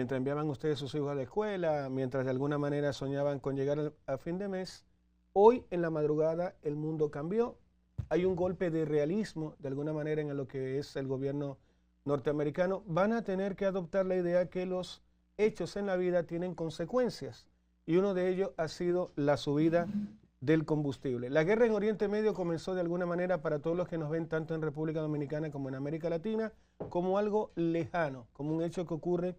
mientras enviaban ustedes sus hijos a la escuela, mientras de alguna manera soñaban con llegar a fin de mes, hoy en la madrugada el mundo cambió. Hay un golpe de realismo, de alguna manera, en lo que es el gobierno norteamericano. Van a tener que adoptar la idea que los hechos en la vida tienen consecuencias, y uno de ellos ha sido la subida del combustible. La guerra en Oriente Medio comenzó de alguna manera, para todos los que nos ven tanto en República Dominicana como en América Latina, como algo lejano, como un hecho que ocurre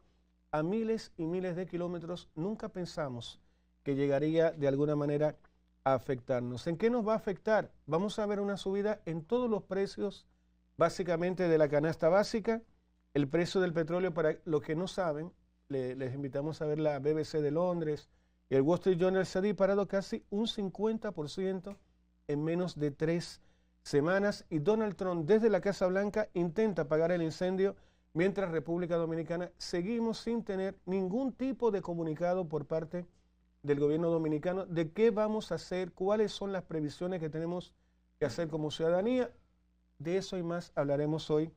a miles y miles de kilómetros. Nunca pensamos que llegaría de alguna manera a afectarnos. ¿En qué nos va a afectar? Vamos a ver una subida en todos los precios, básicamente de la canasta básica. El precio del petróleo, para los que no saben, les invitamos a ver la BBC de Londres y el Wall Street Journal, se ha disparado casi un 50% en menos de 3 semanas, y Donald Trump desde la Casa Blanca intenta apagar el incendio, mientras República Dominicana seguimos sin tener ningún tipo de comunicado por parte del gobierno dominicano de qué vamos a hacer, cuáles son las previsiones que tenemos que hacer como ciudadanía. De eso y más hablaremos hoy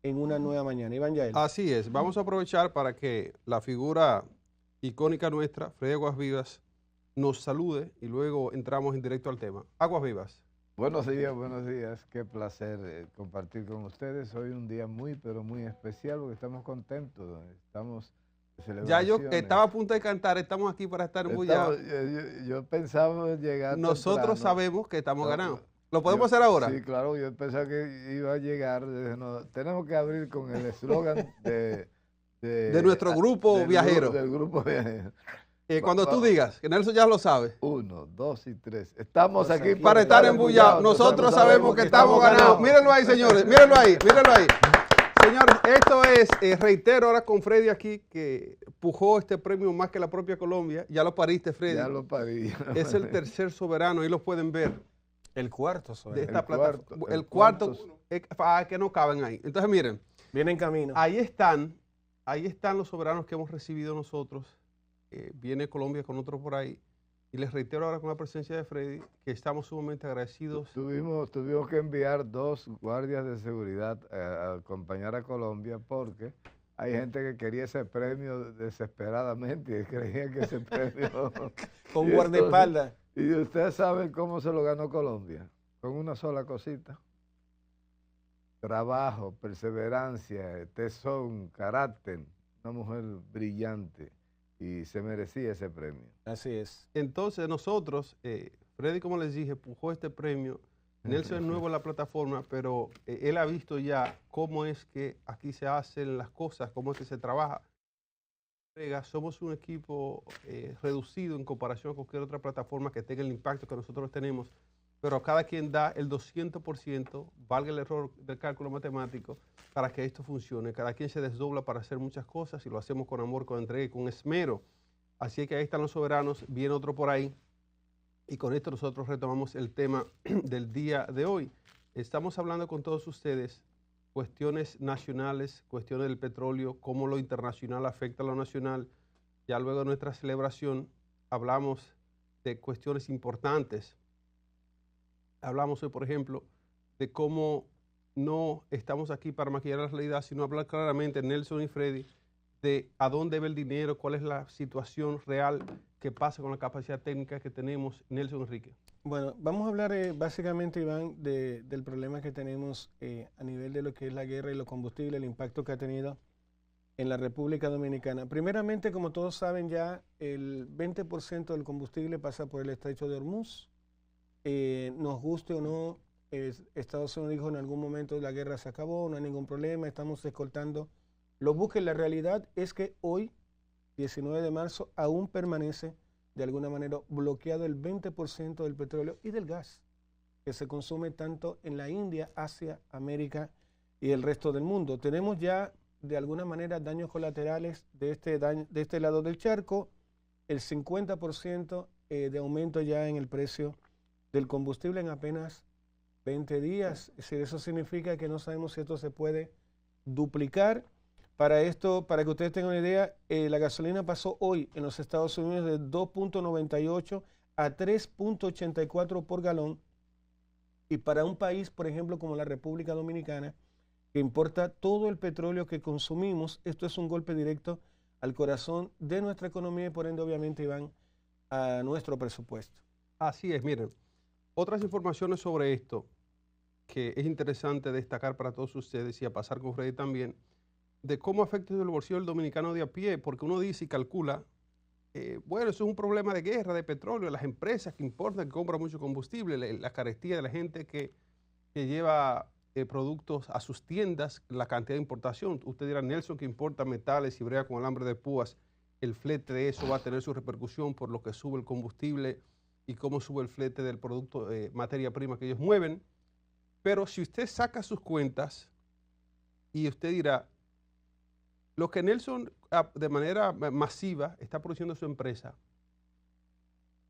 en Una Nueva Mañana. Iván Yael. Así es, vamos a aprovechar para que la figura icónica nuestra, Freddy Aguas Vivas, nos salude y luego entramos en directo al tema. Aguas Vivas. Buenos días. Qué placer compartir con ustedes. Hoy un día muy, pero muy especial, porque estamos contentos, estamos de celebraciones. Ya yo estaba a punto de cantar, estamos aquí para estar embullados. Yo pensaba llegar Nosotros temprano. Sabemos que estamos ganando. ¿Lo podemos hacer ahora? Sí, claro, yo pensaba que iba a llegar. No, tenemos que abrir con el eslogan de nuestro grupo viajero. Del grupo viajero. Cuando tú digas, que Nelson ya lo sabe. 1, 2 y 3. Estamos aquí para estar embullados. Nosotros sabemos que estamos ganando. Mírenlo ahí, señores. Mírenlo ahí. Señores, esto es, reitero ahora con Freddy aquí, que pujó este premio más que la propia Colombia. Ya lo pariste, Freddy. Ya lo parí. Es el tercer soberano, ahí lo pueden ver. El cuarto soberano. De esta plataforma. El cuarto, que no caben ahí. Entonces, miren. Viene en camino. Ahí están los soberanos que hemos recibido nosotros. Viene Colombia con otro por ahí. Y les reitero ahora con la presencia de Freddy que estamos sumamente agradecidos. Tuvimos que enviar 2 guardias de seguridad a acompañar a Colombia, porque hay gente que quería ese premio desesperadamente y creía que ese premio... con guardaespaldas. Y ustedes saben cómo se lo ganó Colombia, con una sola cosita: trabajo, perseverancia, tesón, carácter. Una mujer brillante, y se merecía ese premio. Así es. Entonces nosotros, Freddy, como les dije, pujó este premio. Nelson es nuevo en la plataforma, pero él ha visto ya cómo es que aquí se hacen las cosas, cómo es que se trabaja. Somos un equipo reducido en comparación con cualquier otra plataforma que tenga el impacto que nosotros tenemos, pero cada quien da el 200%, valga el error del cálculo matemático, para que esto funcione. Cada quien se desdobla para hacer muchas cosas, y lo hacemos con amor, con entrega y con esmero. Así que ahí están los soberanos, viene otro por ahí, y con esto nosotros retomamos el tema del día de hoy. Estamos hablando con todos ustedes cuestiones nacionales, cuestiones del petróleo, cómo lo internacional afecta a lo nacional. Ya luego de nuestra celebración hablamos de cuestiones importantes. Hablamos hoy, por ejemplo, de cómo no estamos aquí para maquillar la realidad, sino hablar claramente, Nelson y Freddy, de a dónde va el dinero, cuál es la situación real que pasa con la capacidad técnica que tenemos. Nelson, Enrique. Bueno, vamos a hablar básicamente, Iván, del problema que tenemos a nivel de lo que es la guerra y los combustibles, el impacto que ha tenido en la República Dominicana. Primeramente, como todos saben ya, el 20% del combustible pasa por el estrecho de Hormuz. Nos guste o no, Estados Unidos dijo en algún momento la guerra se acabó, no hay ningún problema, estamos escoltando los buques. La realidad es que hoy, 19 de marzo, aún permanece de alguna manera bloqueado el 20% del petróleo y del gas que se consume tanto en la India, Asia, América y el resto del mundo. Tenemos ya de alguna manera daños colaterales de este lado del charco, el 50% de aumento ya en el precio del combustible en apenas 20 días. Es decir, eso significa que no sabemos si esto se puede duplicar. Para esto, para que ustedes tengan una idea, la gasolina pasó hoy en los Estados Unidos de 2.98 a 3.84 por galón. Y para un país, por ejemplo, como la República Dominicana, que importa todo el petróleo que consumimos, esto es un golpe directo al corazón de nuestra economía y por ende obviamente van a nuestro presupuesto. Así es, miren, otras informaciones sobre esto que es interesante destacar para todos ustedes y a pasar con Freddy también, de cómo afecta el bolsillo del dominicano de a pie, porque uno dice y calcula, bueno, eso es un problema de guerra, de petróleo, las empresas que importan, que compran mucho combustible, la carestía de la gente que lleva productos a sus tiendas, la cantidad de importación. Usted dirá, Nelson, que importa metales y brega con alambre de púas, el flete de eso va a tener su repercusión por lo que sube el combustible y cómo sube el flete del producto, materia prima que ellos mueven. Pero si usted saca sus cuentas y usted dirá, lo que Nelson de manera masiva está produciendo su empresa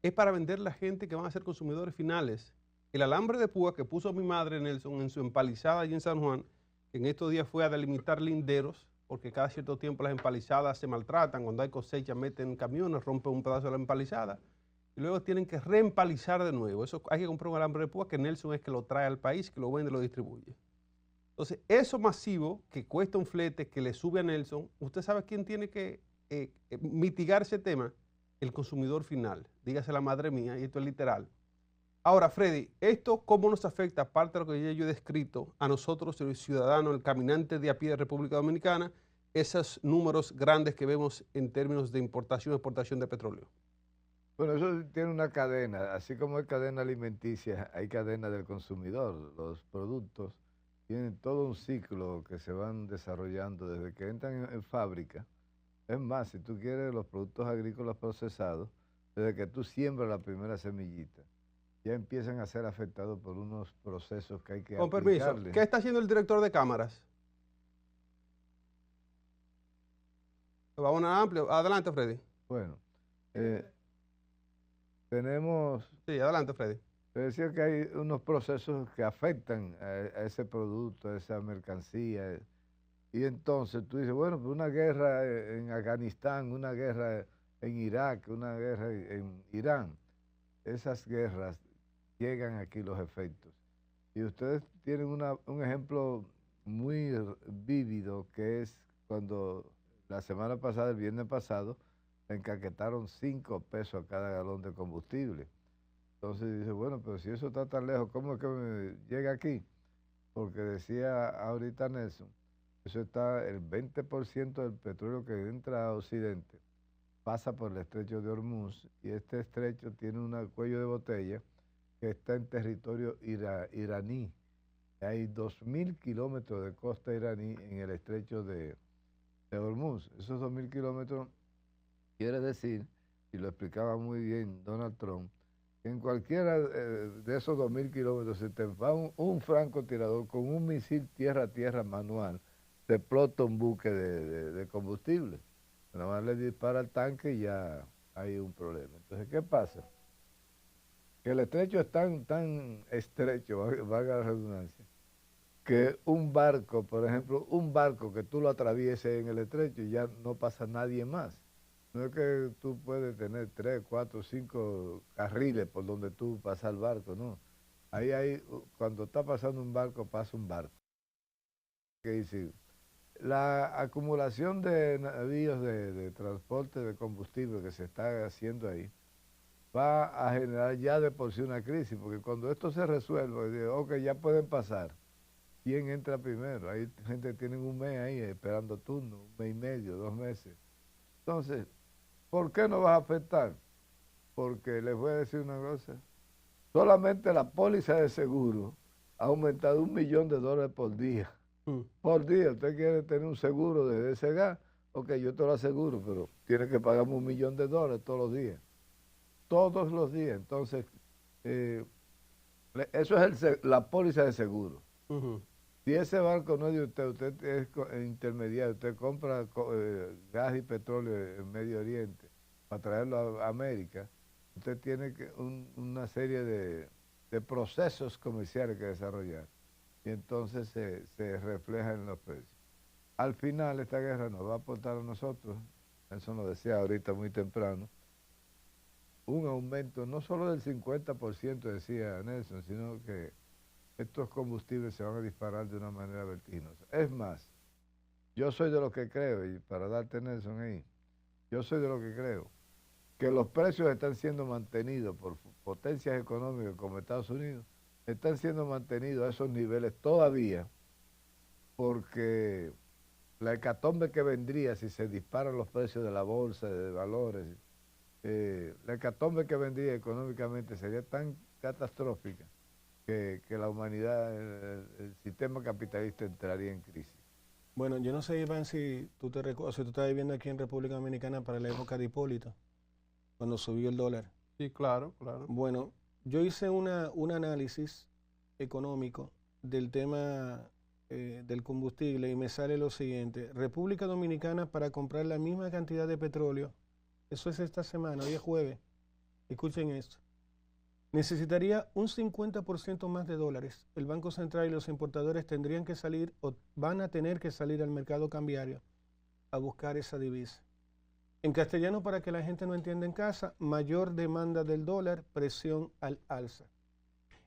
es para venderle a la gente que van a ser consumidores finales. El alambre de púa que puso mi madre Nelson en su empalizada allí en San Juan, que en estos días fue a delimitar linderos, porque cada cierto tiempo las empalizadas se maltratan, cuando hay cosecha meten camiones, rompen un pedazo de la empalizada y luego tienen que reempalizar de nuevo. Eso hay que comprar un alambre de púa que Nelson es que lo trae al país, que lo vende y lo distribuye. Entonces, eso masivo que cuesta un flete, que le sube a Nelson, ¿usted sabe quién tiene que mitigar ese tema? El consumidor final. Dígase la madre mía, y esto es literal. Ahora, Freddy, ¿esto cómo nos afecta, aparte de lo que yo he descrito, a nosotros, el ciudadano, el caminante de a pie de República Dominicana, esos números grandes que vemos en términos de importación y exportación de petróleo? Bueno, eso tiene una cadena, así como hay cadena alimenticia, hay cadena del consumidor. Los productos tienen todo un ciclo que se van desarrollando desde que entran en fábrica. Es más, si tú quieres los productos agrícolas procesados, desde que tú siembras la primera semillita, ya empiezan a ser afectados por unos procesos que hay que Con permiso, aplicarle. ¿qué está haciendo el director de cámaras? Vamos a amplio. Adelante, Freddy. Bueno, tenemos, Sí, adelante, Freddy. te decía que hay unos procesos que afectan a ese producto, a esa mercancía. Y entonces tú dices, bueno, pues una guerra en Afganistán, una guerra en Irak, una guerra en Irán. Esas guerras llegan aquí los efectos. Y ustedes tienen un ejemplo muy vívido, que es cuando la semana pasada, el viernes pasado, encaquetaron 5 pesos a cada galón de combustible. Entonces dice, bueno, pero si eso está tan lejos, ¿cómo es que me llega aquí? Porque decía ahorita Nelson, eso está, el 20% del petróleo que entra a Occidente pasa por el estrecho de Hormuz, y este estrecho tiene un cuello de botella que está en territorio iraní. Hay 2.000 kilómetros de costa iraní en el estrecho de Hormuz. Esos 2.000 kilómetros quiere decir, y lo explicaba muy bien Donald Trump, que en cualquiera de esos 2.000 kilómetros se te va un francotirador con un misil tierra-tierra manual, te explota un buque de combustible. Nada más le dispara al tanque y ya hay un problema. Entonces, ¿qué pasa? Que el estrecho es tan estrecho, valga la redundancia, que un barco, por ejemplo, un barco que tú lo atravieses en el estrecho y ya no pasa nadie más. No es que tú puedes tener 3, 4, 5 carriles por donde tú pasas el barco, no. Ahí hay, cuando está pasando un barco, pasa un barco. ¿Qué dice? La acumulación de navíos de transporte de combustible que se está haciendo ahí va a generar ya de por sí una crisis, porque cuando esto se resuelve, ok, ya pueden pasar, ¿quién entra primero? Hay gente que tiene un mes ahí esperando turno, un mes y medio, 2 meses. Entonces, ¿por qué no va a afectar? Porque les voy a decir una cosa, solamente la póliza de seguro ha aumentado $1 millón por día. Por día, usted quiere tener un seguro de ese gas, ok, yo te lo aseguro, pero tiene que pagarme $1 millón todos los días. Todos los días. Entonces, eso es la póliza de seguro. Si ese barco no es de usted, usted es intermediario, usted compra gas y petróleo en Medio Oriente para traerlo a América, usted tiene una serie de procesos comerciales que desarrollar. Y entonces se refleja en los precios. Al final, esta guerra nos va a aportar a nosotros, eso nos decía ahorita muy temprano, un aumento no solo del 50%, decía Nelson, sino que estos combustibles se van a disparar de una manera vertiginosa. Es más, yo soy de los que creo, y para darte Nelson ahí, yo soy de lo que creo, que los precios están siendo mantenidos por potencias económicas como Estados Unidos, están siendo mantenidos a esos niveles todavía, porque la hecatombe que vendría si se disparan los precios de la bolsa, de valores, la hecatombe que vendría económicamente sería tan catastrófica que la humanidad, el sistema capitalista entraría en crisis. Bueno, yo no sé, Iván, si tú te recuerdas, si tú estabas viviendo aquí en República Dominicana para la época de Hipólito, cuando subió el dólar. Sí, claro, claro. Bueno, yo hice un análisis económico del tema del combustible y me sale lo siguiente. República Dominicana para comprar la misma cantidad de petróleo, eso es esta semana, hoy es jueves, escuchen esto, necesitaría un 50% más de dólares. El Banco Central y los importadores tendrían que salir o van a tener que salir al mercado cambiario a buscar esa divisa. En castellano, para que la gente no entienda en casa, mayor demanda del dólar, presión al alza.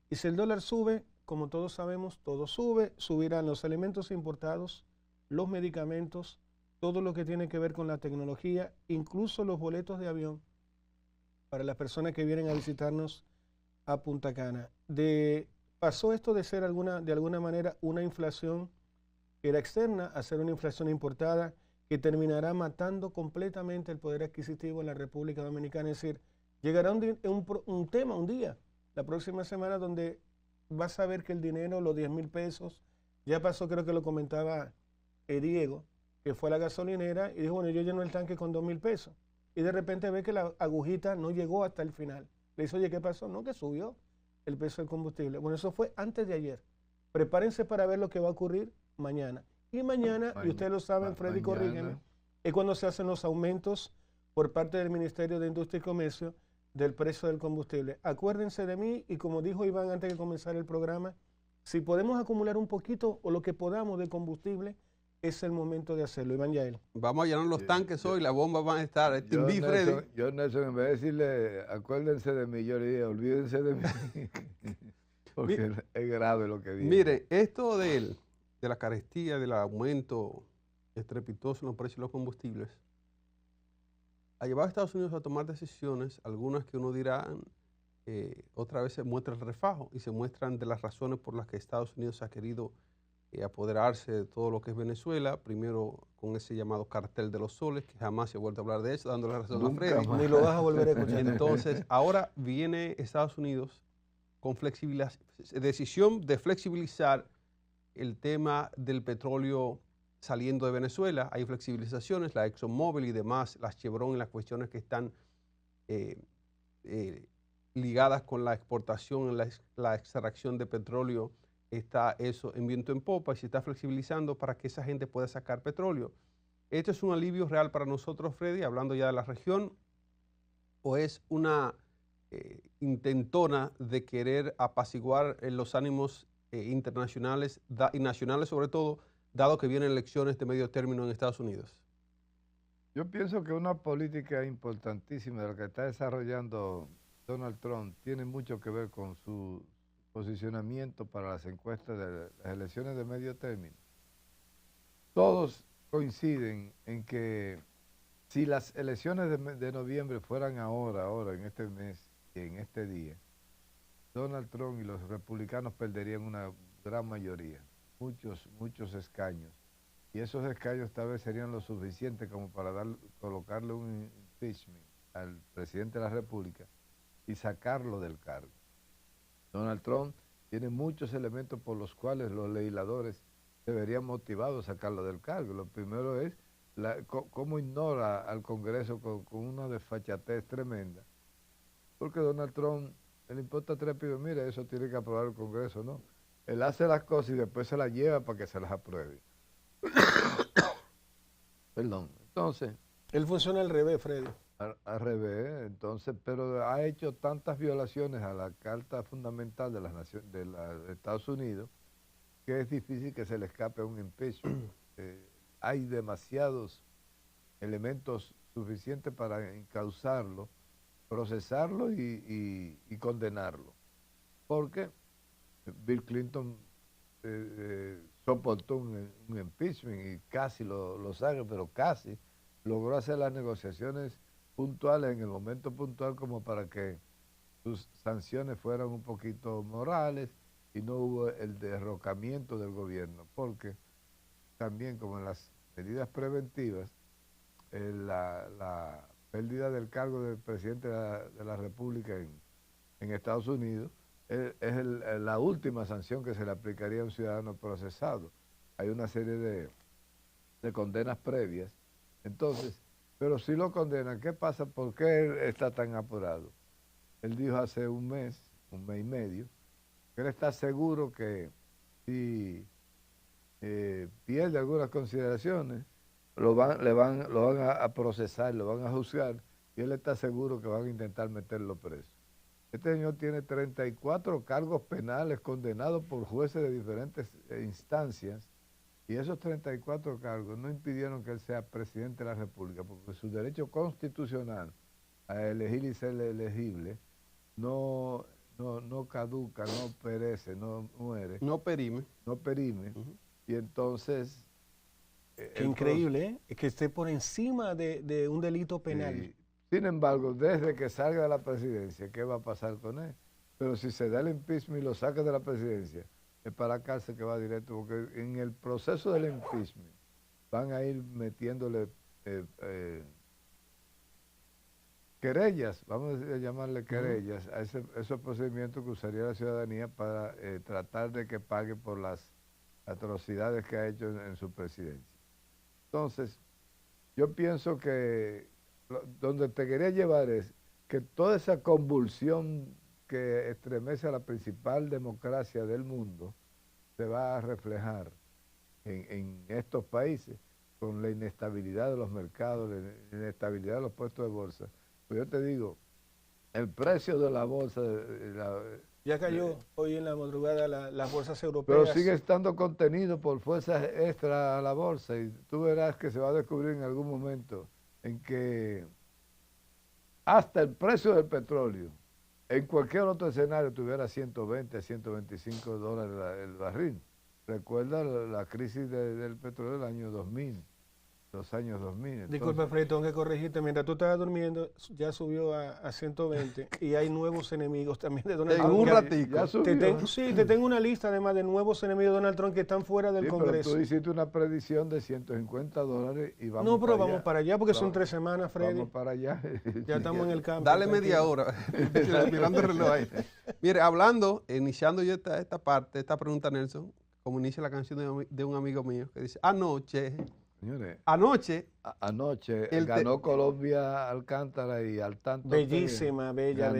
Y si el dólar sube, como todos sabemos, todo sube, subirán los alimentos importados, los medicamentos, todo lo que tiene que ver con la tecnología, incluso los boletos de avión para las personas que vienen a visitarnos a Punta Cana. Pasó esto de ser de alguna manera una inflación que era externa a ser una inflación importada que terminará matando completamente el poder adquisitivo en la República Dominicana. Es decir, llegará un día, la próxima semana, donde vas a ver que el dinero, los 10,000 pesos, ya pasó, creo que lo comentaba Diego, que fue a la gasolinera y dijo, bueno, yo lleno el tanque con 2,000 pesos. Y de repente ve que la agujita no llegó hasta el final. Le dice, oye, ¿qué pasó? No, que subió el precio del combustible. Bueno, eso fue antes de ayer. Prepárense para ver lo que va a ocurrir mañana. Y mañana, y ustedes lo saben, Freddy, corrígeme, es cuando se hacen los aumentos por parte del Ministerio de Industria y Comercio del precio del combustible. Acuérdense de mí y como dijo Iván antes de comenzar el programa, si podemos acumular un poquito o lo que podamos de combustible, es el momento de hacerlo. Iván Yael. Vamos a llenar los tanques hoy, las bombas van a estar. Freddy. Yo, Nelson, en vez de decirle, acuérdense de mí, yo le diría, olvídense de mí. Porque es grave lo que dice. Mire, esto de la carestía, del aumento estrepitoso en los precios de los combustibles, ha llevado a Estados Unidos a tomar decisiones, algunas que uno dirá, otra vez se muestra el refajo y se muestran de las razones por las que Estados Unidos ha querido apoderarse de todo lo que es Venezuela, primero con ese llamado cartel de los soles, que jamás se ha vuelto a hablar de eso, dándole razón a Freddy. Ni lo vas a volver a escuchar. Entonces, ahora viene Estados Unidos con decisión de flexibilizar el tema del petróleo saliendo de Venezuela. Hay flexibilizaciones, la ExxonMobil y demás, las Chevron y las cuestiones que están ligadas con la exportación, la extracción de petróleo, está eso en viento en popa y se está flexibilizando para que esa gente pueda sacar petróleo. ¿Esto es un alivio real para nosotros, Freddy, hablando ya de la región, o es una intentona de querer apaciguar los ánimos internacionales y nacionales sobre todo, dado que vienen elecciones de medio término en Estados Unidos? Yo pienso que una política importantísima de la que está desarrollando Donald Trump tiene mucho que ver con su posicionamiento para las encuestas de las elecciones de medio término. Todos coinciden en que si las elecciones de noviembre fueran ahora, en este mes y en este día, Donald Trump y los republicanos perderían una gran mayoría, muchos escaños. Y esos escaños tal vez serían lo suficiente como para colocarle un impeachment al presidente de la República y sacarlo del cargo. Donald Trump tiene muchos elementos por los cuales los legisladores deberían motivados a sacarlo del cargo. Lo primero es cómo ignora al Congreso con una desfachatez tremenda. Porque Donald Trump le importa tres pibes, mira, eso tiene que aprobar el Congreso, ¿no? Él hace las cosas y después se las lleva para que se las apruebe. Perdón. Entonces, él funciona al revés, Freddy. Al revés, entonces, pero ha hecho tantas violaciones a la Carta Fundamental de de Estados Unidos que es difícil que se le escape a un impeachment. Hay demasiados elementos suficientes para encauzarlo, procesarlo y condenarlo. Porque Bill Clinton soportó un impeachment y casi lo saca, pero casi. logró hacer las negociaciones puntuales en el momento puntual como para que sus sanciones fueran un poquito morales y no hubo el derrocamiento del gobierno, porque también como en las medidas preventivas, la pérdida del cargo del presidente de la República en Estados Unidos es la última sanción que se le aplicaría a un ciudadano procesado. Hay una serie de condenas previas. Entonces, pero si lo condenan, ¿qué pasa? ¿Por qué él está tan apurado? Él dijo hace un mes y medio, que él está seguro que si pierde algunas consideraciones, lo van a procesar, lo van a juzgar, y él está seguro que van a intentar meterlo preso. Este señor tiene 34 cargos penales condenados por jueces de diferentes instancias, y esos 34 cargos no impidieron que él sea presidente de la República, porque su derecho constitucional a elegir y ser elegible no caduca, no perece, no muere. No perime. No perime. Y entonces... Qué increíble, ¿eh? Es que esté por encima de un delito penal. Sí. Sin embargo, desde que salga de la presidencia, ¿qué va a pasar con él? Pero si se da el impeachment y lo saca de la presidencia, es para la cárcel que va directo, porque en el proceso del impeachment van a ir metiéndole querellas, vamos a llamarle querellas, a esos procedimientos que usaría la ciudadanía para tratar de que pague por las atrocidades que ha hecho en su presidencia. Entonces, yo pienso que donde te quería llevar es que toda esa convulsión que estremece a la principal democracia del mundo se va a reflejar en estos países con la inestabilidad de los mercados, la inestabilidad de los puestos de bolsa. Pues yo te digo, el precio de la bolsa... ya cayó hoy en la madrugada las bolsas europeas. Pero sigue estando contenido por fuerzas extra a la bolsa, y tú verás que se va a descubrir en algún momento en que hasta el precio del petróleo, en cualquier otro escenario, tuviera 120 a 125 dólares el barril. Recuerda la crisis del petróleo del año 2000. Los años 2000. Entonces, disculpa, Freddy, tengo que corregirte. Mientras tú estabas durmiendo, ya subió a 120 y hay nuevos enemigos también de Donald En Trump. un ratico. Te tengo una lista además de nuevos enemigos de Donald Trump que están fuera del Congreso. Pero tú hiciste una predicción de 150 dólares y vamos pero para allá. vamos para allá porque son 3 semanas, Freddy. Vamos para allá. Ya estamos en el campo. Dale media hora, mirando el reloj ahí. Mire, iniciando yo esta parte, esta pregunta, Nelson, como inicia la canción de un amigo mío, que dice, anoche ganó Colombia Alcántara y al tanto... Bellísima, bella.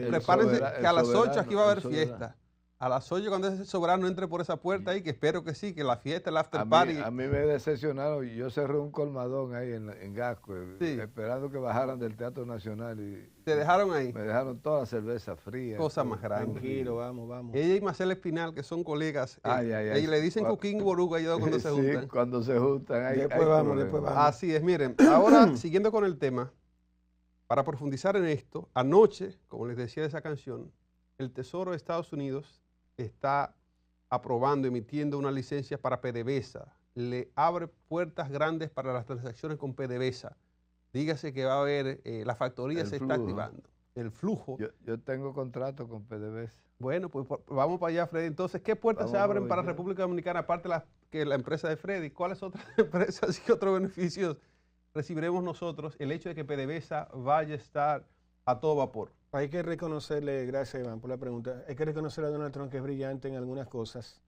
Prepárense que a las 8 aquí va a haber fiesta. A las 8 cuando ese soberano entre por esa puerta ahí, que espero que sí, que la fiesta, el after party. A mí me decepcionaron. Yo cerré un colmadón ahí en Gasco, esperando que bajaran del Teatro Nacional. Y ¿te dejaron ahí? Me dejaron toda la cerveza fría. Cosa más grande. Tranquilo, vamos. Ella y Marcela Espinal, que son colegas, y le dicen Coquín y Boruga cuando se juntan. Sí, cuando se juntan. Después vamos. Así es, miren, ahora siguiendo con el tema, para profundizar en esto, anoche, como les decía de esa canción, el Tesoro de Estados Unidos está aprobando, emitiendo una licencia para PDVSA. Le abre puertas grandes para las transacciones con PDVSA. Dígase que va a haber, la factoría se está activando. El flujo. Yo tengo contrato con PDVSA. Bueno, pues vamos para allá, Freddy. Entonces, ¿qué puertas se abren para República Dominicana, aparte que la empresa de Freddy? ¿Cuáles otras empresas y otros beneficios recibiremos nosotros el hecho de que PDVSA vaya a estar a todo vapor? Hay que reconocerle, gracias Iván por la pregunta, hay que reconocerle a Donald Trump que es brillante en algunas cosas.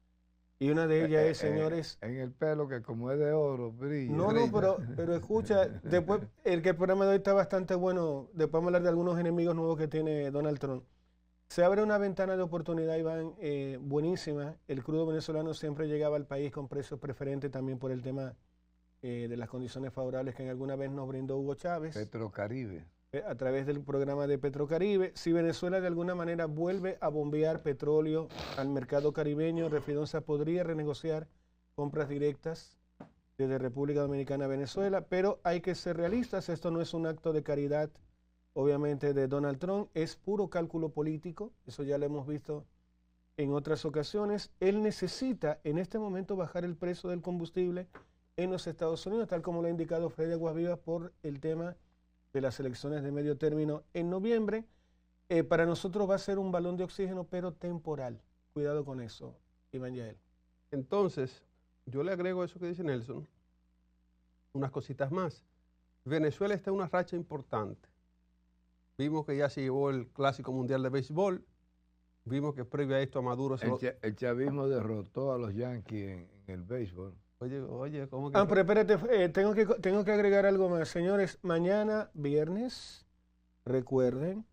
Y una de ellas es, señores... en el pelo, que como es de oro, brilla. No, pero escucha, después, el programa de hoy está bastante bueno, después vamos a hablar de algunos enemigos nuevos que tiene Donald Trump. Se abre una ventana de oportunidad, Iván, buenísima. El crudo venezolano siempre llegaba al país con precios preferentes también por el tema de las condiciones favorables que en alguna vez nos brindó Hugo Chávez. Petrocaribe. A través del programa de Petrocaribe. Si Venezuela de alguna manera vuelve a bombear petróleo al mercado caribeño, Refidonza podría renegociar compras directas desde República Dominicana a Venezuela, pero hay que ser realistas, esto no es un acto de caridad, obviamente, de Donald Trump, es puro cálculo político, eso ya lo hemos visto en otras ocasiones. Él necesita en este momento bajar el precio del combustible en los Estados Unidos, tal como lo ha indicado Freddy Aguasvivas por el tema de las elecciones de medio término en noviembre. Para nosotros va a ser un balón de oxígeno, pero temporal. Cuidado con eso, Iván Yael. Entonces, yo le agrego a eso que dice Nelson, unas cositas más. Venezuela está en una racha importante. Vimos que ya se llevó el Clásico Mundial de Béisbol. Vimos que previo a esto a Maduro se... El chavismo derrotó a los Yankees en el béisbol. Oye, ¿cómo que...? Pero espérate, tengo que agregar algo más. Señores, mañana viernes, recuerden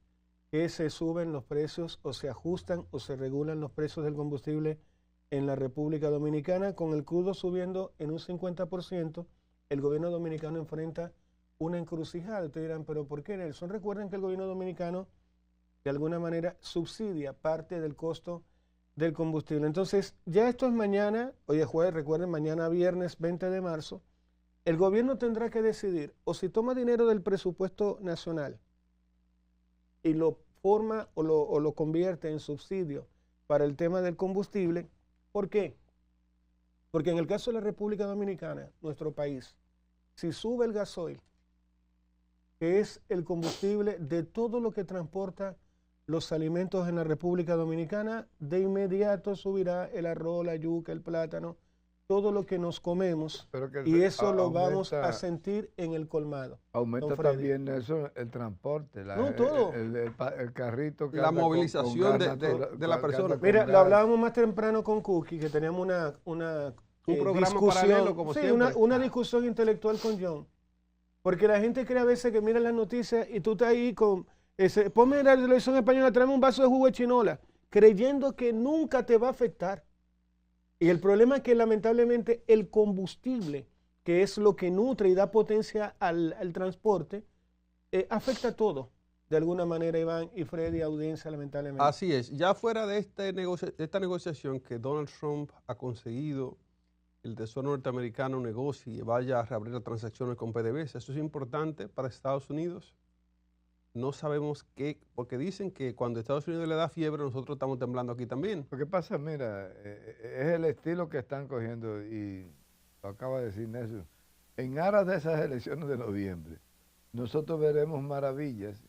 que se suben los precios o se ajustan o se regulan los precios del combustible en la República Dominicana. Con el crudo subiendo en un 50%, el gobierno dominicano enfrenta una encrucijada. Ustedes dirán, ¿pero por qué, Nelson? Recuerden que el gobierno dominicano de alguna manera subsidia parte del costo del combustible. Entonces, ya esto es mañana, hoy es jueves, recuerden, mañana viernes 20 de marzo, el gobierno tendrá que decidir o si toma dinero del presupuesto nacional y lo forma o lo convierte en subsidio para el tema del combustible. ¿Por qué? Porque en el caso de la República Dominicana, nuestro país, si sube el gasoil, que es el combustible de todo lo que transporta los alimentos en la República Dominicana, de inmediato subirá el arroz, la yuca, el plátano, todo lo que nos comemos, y eso lo vamos a sentir en el colmado. Aumenta también eso, el transporte, todo. El carrito. Que la movilización de la persona. Mira, lo hablábamos más temprano con Cookie, que teníamos un programa paralelo, como siempre. Una discusión intelectual con John. Porque la gente cree a veces que mira las noticias y tú estás ahí con... ponme la televisión española, tráeme un vaso de jugo de chinola, creyendo que nunca te va a afectar. Y el problema es que lamentablemente el combustible, que es lo que nutre y da potencia al transporte, afecta a todo. De alguna manera, Iván y Freddy, audiencia, lamentablemente. Así es. Ya fuera de esta negociación que Donald Trump ha conseguido, el Tesoro norteamericano negocie y vaya a reabrir las transacciones con PDVSA, eso es importante para Estados Unidos. No sabemos qué, porque dicen que cuando Estados Unidos le da fiebre, nosotros estamos temblando aquí también. Lo que pasa, mira, es el estilo que están cogiendo, y lo acaba de decir Nelson. En aras de esas elecciones de noviembre, nosotros veremos maravillas,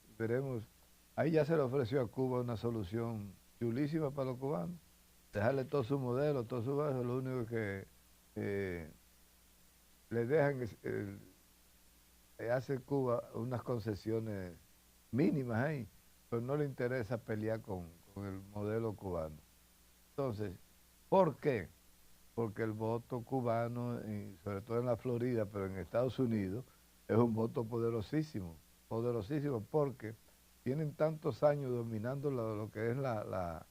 ahí ya se le ofreció a Cuba una solución chulísima para los cubanos, dejarle todo su modelo, todo su base, lo único que le dejan, hace Cuba unas concesiones mínimas ahí, pero no le interesa pelear con el modelo cubano. Entonces, ¿por qué? Porque el voto cubano, sobre todo en la Florida, pero en Estados Unidos, es un voto poderosísimo, porque tienen tantos años dominando lo que es la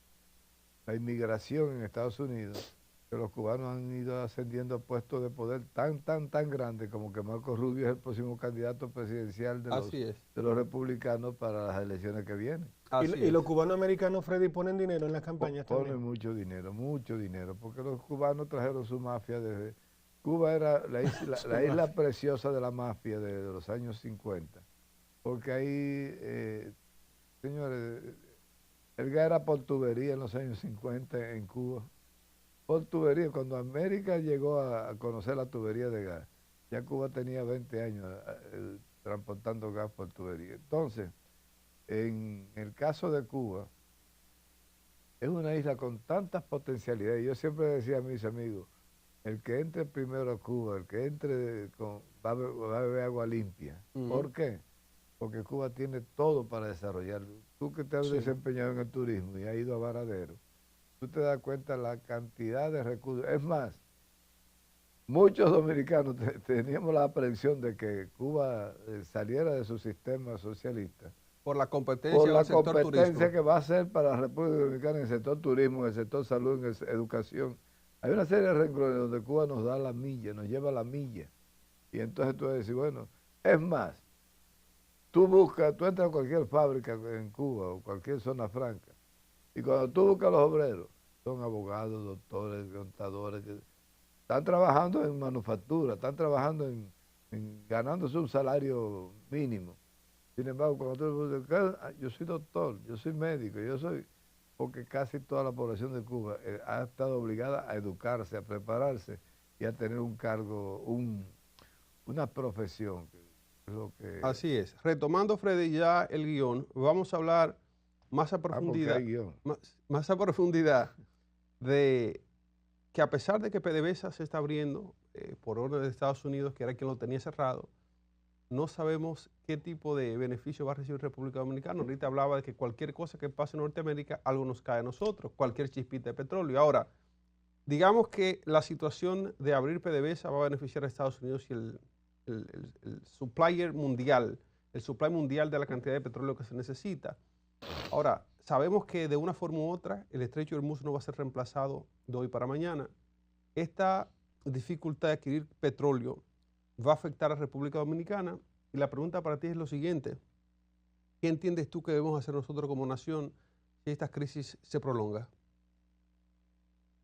inmigración en Estados Unidos, que los cubanos han ido ascendiendo a puestos de poder tan grandes como que Marco Rubio es el próximo candidato presidencial de los republicanos para las elecciones que vienen. Y los cubanos americanos, Freddy, ponen dinero en las campañas también. Ponen mucho dinero, porque los cubanos trajeron su mafia desde... Cuba era la isla preciosa de la mafia de los años 50, porque ahí, señores, el gas era por tubería en los años 50 en Cuba. Por tubería, cuando América llegó a conocer la tubería de gas, ya Cuba tenía 20 años transportando gas por tubería. Entonces, en el caso de Cuba, es una isla con tantas potencialidades. Yo siempre decía a mis amigos, el que entre primero a Cuba, el que entre va a beber agua limpia. ¿Por qué? Porque Cuba tiene todo para desarrollar. Tú que te has desempeñado en el turismo y has ido a Varadero, tú te das cuenta la cantidad de recursos. Es más, muchos dominicanos teníamos la aprehensión de que Cuba saliera de su sistema socialista. Por la competencia que va a hacer para la República Dominicana en el sector turismo, en el sector salud, en el educación. Hay una serie de renglones donde Cuba nos da la milla, nos lleva la milla. Y entonces tú vas a decir, bueno, es más, tú entras a cualquier fábrica en Cuba o cualquier zona franca, y cuando tú buscas los obreros, son abogados, doctores, contadores, que están trabajando en manufactura, están trabajando en ganándose un salario mínimo. Sin embargo, cuando tú dices, yo soy doctor, yo soy médico, porque casi toda la población de Cuba ha estado obligada a educarse, a prepararse, y a tener un cargo, una profesión. Que es lo que, Así es. Retomando, Freddy, ya el guión, vamos a hablar más a porque profundidad, hay guión. más a profundidad de que a pesar de que PDVSA se está abriendo por orden de Estados Unidos, que era quien lo tenía cerrado, no sabemos qué tipo de beneficio va a recibir República Dominicana. Ahorita hablaba de que cualquier cosa que pase en Norteamérica, algo nos cae a nosotros, cualquier chispita de petróleo. Ahora, digamos que la situación de abrir PDVSA va a beneficiar a Estados Unidos y el supplier mundial, el supply mundial de la cantidad de petróleo que se necesita. Ahora, sabemos que de una forma u otra el estrecho de Hormuz no va a ser reemplazado de hoy para mañana. Esta dificultad de adquirir petróleo va a afectar a República Dominicana y la pregunta para ti es lo siguiente: ¿qué entiendes tú que debemos hacer nosotros como nación si esta crisis se prolonga?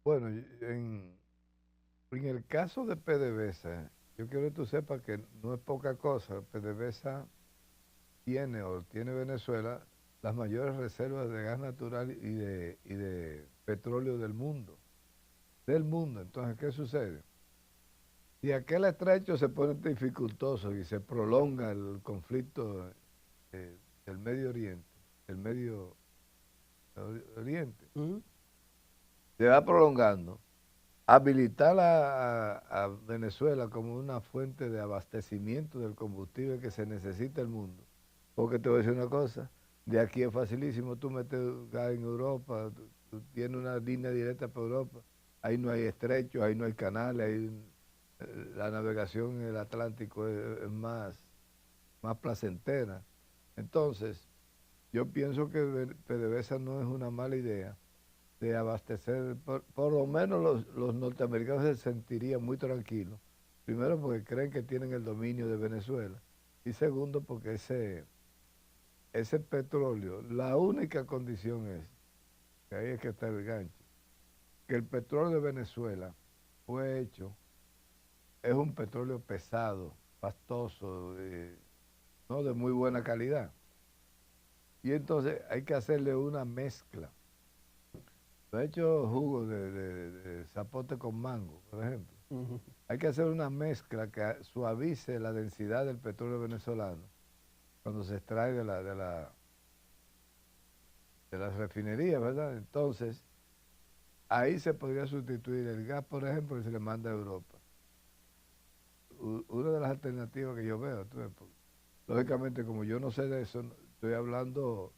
Bueno, en el caso de PDVSA, yo quiero que tú sepas que no es poca cosa. PDVSA tiene Venezuela las mayores reservas de gas natural y de petróleo del mundo. Entonces, ¿qué sucede? Si aquel estrecho se pone dificultoso y se prolonga el conflicto del Medio Oriente, se va prolongando, habilitar a Venezuela como una fuente de abastecimiento del combustible que se necesita el mundo. Porque te voy a decir una cosa, de aquí es facilísimo, tú metes gas en Europa, tú tienes una línea directa para Europa, ahí no hay estrechos, ahí no hay canales, la navegación en el Atlántico es más placentera. Entonces, yo pienso que PDVSA no es una mala idea de abastecer, por lo menos los norteamericanos se sentirían muy tranquilos. Primero porque creen que tienen el dominio de Venezuela y segundo porque ese petróleo, la única condición es, que ahí es que está el gancho, que el petróleo de Venezuela fue hecho, es un petróleo pesado, pastoso, no de muy buena calidad. Y entonces hay que hacerle una mezcla. He hecho jugo de zapote con mango, por ejemplo. Hay que hacer una mezcla que suavice la densidad del petróleo venezolano cuando se extrae de las refinerías, ¿verdad? Entonces, ahí se podría sustituir el gas, por ejemplo, que se le manda a Europa. Una de las alternativas que yo veo, lógicamente, como yo no sé de eso, estoy hablando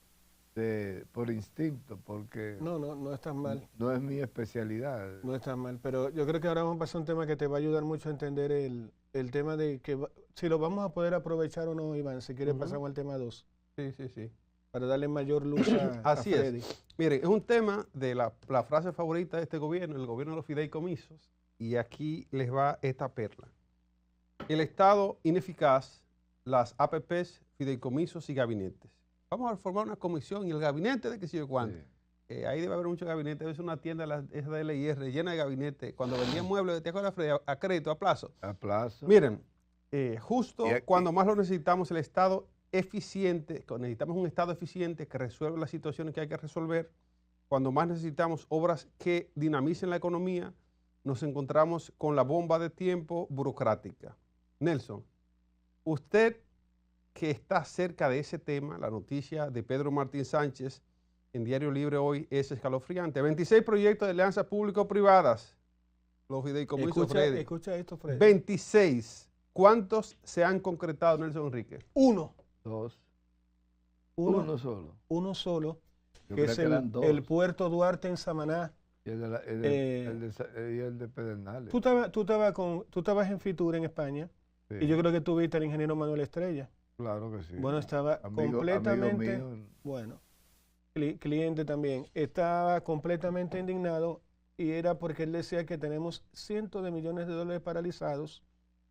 por instinto, porque no estás mal. No es mi especialidad. No estás mal, pero yo creo que ahora vamos a pasar a un tema que te va a ayudar mucho a entender el tema de que si lo vamos a poder aprovechar o no, Iván. Si quieres pasamos al tema 2. Sí. Para darle mayor luz a Así Freddy. Es. Miren, es un tema de la frase favorita de este gobierno, el gobierno de los fideicomisos, y aquí les va esta perla. El Estado ineficaz, las APPs, fideicomisos y gabinetes. Vamos a formar una comisión y el gabinete de qué sé yo cuánto. Sí. Ahí debe haber muchos gabinetes. Debe ser una tienda esa de LIR llena de gabinetes. Cuando vendían muebles, ¿te acuerdas, Freddy? A crédito, a plazo. A plazo. Miren, justo cuando más lo necesitamos, el Estado eficiente, necesitamos un Estado eficiente que resuelva las situaciones que hay que resolver. Cuando más necesitamos obras que dinamicen la economía, nos encontramos con la bomba de tiempo burocrática. Nelson, usted que está cerca de ese tema, la noticia de Pedro Martín Sánchez en Diario Libre hoy es escalofriante. 26 proyectos de alianzas público-privadas. Los fideicomisos, Freddy. Escucha esto, Freddy. 26. ¿Cuántos se han concretado, Nelson Enrique? 1. 2. Uno solo. Uno solo, Yo que es el Puerto Duarte en Samaná. Y el de Pedernales. Tú estabas en Fitur en España, sí. Y yo creo que tú viste al ingeniero Manuel Estrella. Claro que sí. Bueno, estaba completamente, amigo mío. Bueno, cliente también, estaba completamente indignado y era porque él decía que tenemos cientos de millones de dólares paralizados.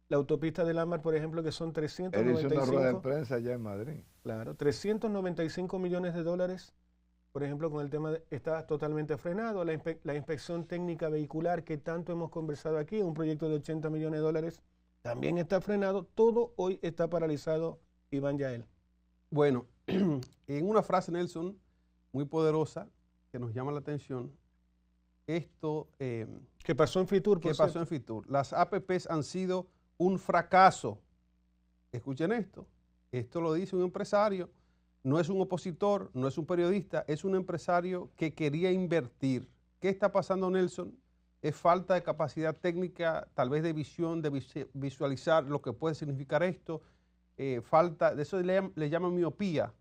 La autopista del Ámbar, por ejemplo, que son 395. Él hizo una rueda de prensa allá en Madrid. Claro, 395 millones de dólares, por ejemplo, con el tema está totalmente frenado. La inspección técnica vehicular que tanto hemos conversado aquí, un proyecto de 80 millones de dólares, también está frenado. Todo hoy está paralizado, Iván Yael. Bueno, en una frase, Nelson, muy poderosa, que nos llama la atención, esto ¿Qué pasó en Fitur? que pasó en Fitur. Las APPs han sido un fracaso. Escuchen esto. Esto lo dice un empresario. No es un opositor, no es un periodista, es un empresario que quería invertir. ¿Qué está pasando, Nelson? Es falta de capacidad técnica, tal vez de visión, de visualizar lo que puede significar esto. Falta, de eso le llaman miopía.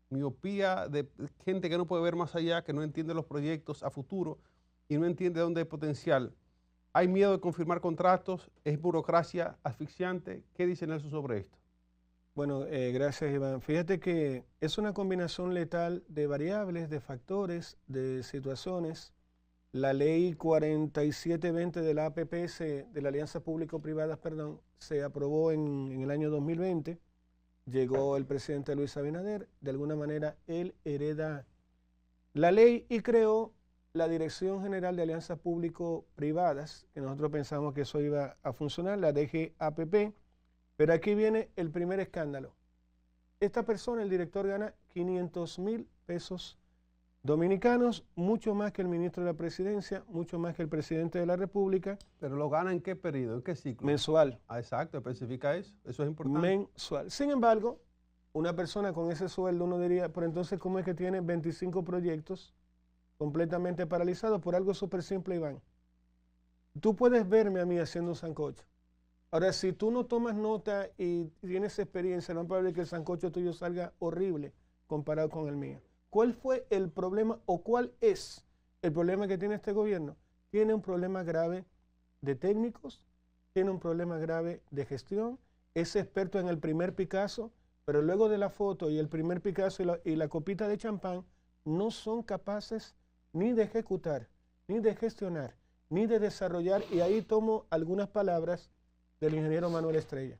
Miopía de gente que no puede ver más allá, que no entiende los proyectos a futuro y no entiende dónde hay potencial. Hay miedo de confirmar contratos, es burocracia asfixiante. ¿Qué dice Nelson sobre esto? Bueno, gracias, Iván. Fíjate que es una combinación letal de variables, de factores, de situaciones. La ley 4720 de la APP, de la Alianza Público-Privadas, perdón, se aprobó en el año 2020. Llegó el presidente Luis Abinader. De alguna manera, él hereda la ley y creó la Dirección General de Alianzas Público-Privadas, que nosotros pensamos que eso iba a funcionar, la DGAPP. Pero aquí viene el primer escándalo. Esta persona, el director, gana 500.000 pesos dominicanos, mucho más que el ministro de la Presidencia, mucho más que el presidente de la República. ¿Pero lo gana en qué periodo, en qué ciclo? Mensual. Ah, exacto, especifica eso. Eso es importante. Mensual. Sin embargo, una persona con ese sueldo, uno diría, pero entonces, ¿cómo es que tiene 25 proyectos completamente paralizados? Por algo súper simple, Iván. Tú puedes verme a mí haciendo un sancocho. Ahora, si tú no tomas nota y tienes experiencia, no es probable que el sancocho tuyo salga horrible comparado con el mío. ¿Cuál fue el problema o cuál es el problema que tiene este gobierno? Tiene un problema grave de técnicos, tiene un problema grave de gestión, es experto en el primer Picasso, pero luego de la foto y el primer Picasso y la copita de champán, no son capaces ni de ejecutar, ni de gestionar, ni de desarrollar, y ahí tomo algunas palabras del ingeniero Manuel Estrella.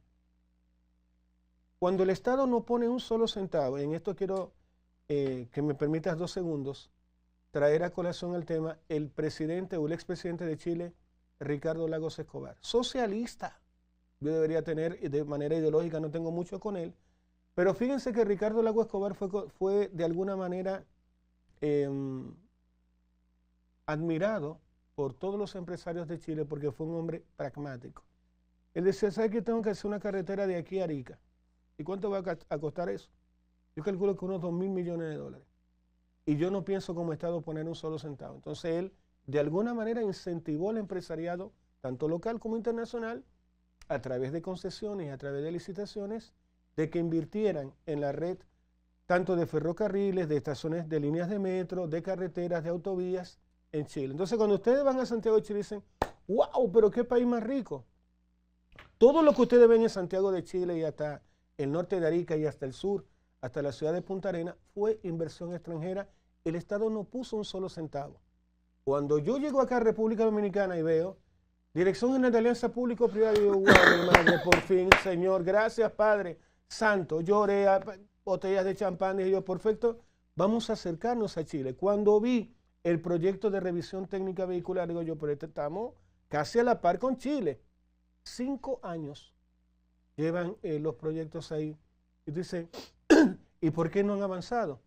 Cuando el Estado no pone un solo centavo, y en esto quiero que me permitas 2 segundos, traer a colación el tema, el presidente o el expresidente de Chile, Ricardo Lagos Escobar, socialista, yo debería tener, de manera ideológica no tengo mucho con él, pero fíjense que Ricardo Lagos Escobar fue de alguna manera admirado por todos los empresarios de Chile porque fue un hombre pragmático. Él decía, ¿sabes qué? Tengo que hacer una carretera de aquí a Arica. ¿Y cuánto va a costar eso? Yo calculo que unos 2.000 millones de dólares. Y yo no pienso como Estado poner un solo centavo. Entonces él, de alguna manera, incentivó al empresariado, tanto local como internacional, a través de concesiones y a través de licitaciones, de que invirtieran en la red tanto de ferrocarriles, de estaciones de líneas de metro, de carreteras, de autovías en Chile. Entonces cuando ustedes van a Santiago de Chile dicen, ¡wow! Pero qué país más rico. Todo lo que ustedes ven en Santiago de Chile y hasta el norte de Arica y hasta el sur, hasta la ciudad de Punta Arenas, fue inversión extranjera. El Estado no puso un solo centavo. Cuando yo llego acá a República Dominicana y veo Dirección General de Alianza Público-Privada, digo, wow, mi madre, por fin, Señor, gracias, Padre Santo. Lloré a botellas de champán y yo, perfecto, vamos a acercarnos a Chile. Cuando vi el proyecto de revisión técnica vehicular, digo yo, pero estamos casi a la par con Chile. 5 años llevan los proyectos ahí. Y tú dices, ¿y por qué no han avanzado?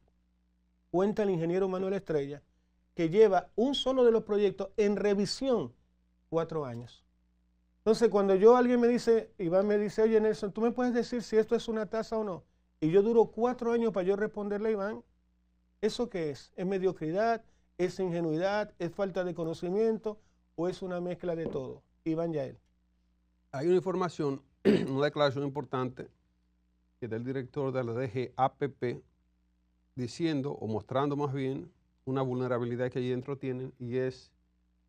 Cuenta el ingeniero Manuel Estrella que lleva un solo de los proyectos en revisión 4 años. Entonces, cuando alguien me dice, Iván me dice, oye Nelson, ¿tú me puedes decir si esto es una tasa o no? Y yo duro 4 años para yo responderle a Iván, ¿eso qué es? ¿Es mediocridad? ¿Es ingenuidad? ¿Es falta de conocimiento? ¿O es una mezcla de todo? Iván Yael. Hay una información, una declaración importante que del director de la DGAPP diciendo o mostrando más bien una vulnerabilidad que allí dentro tienen, y es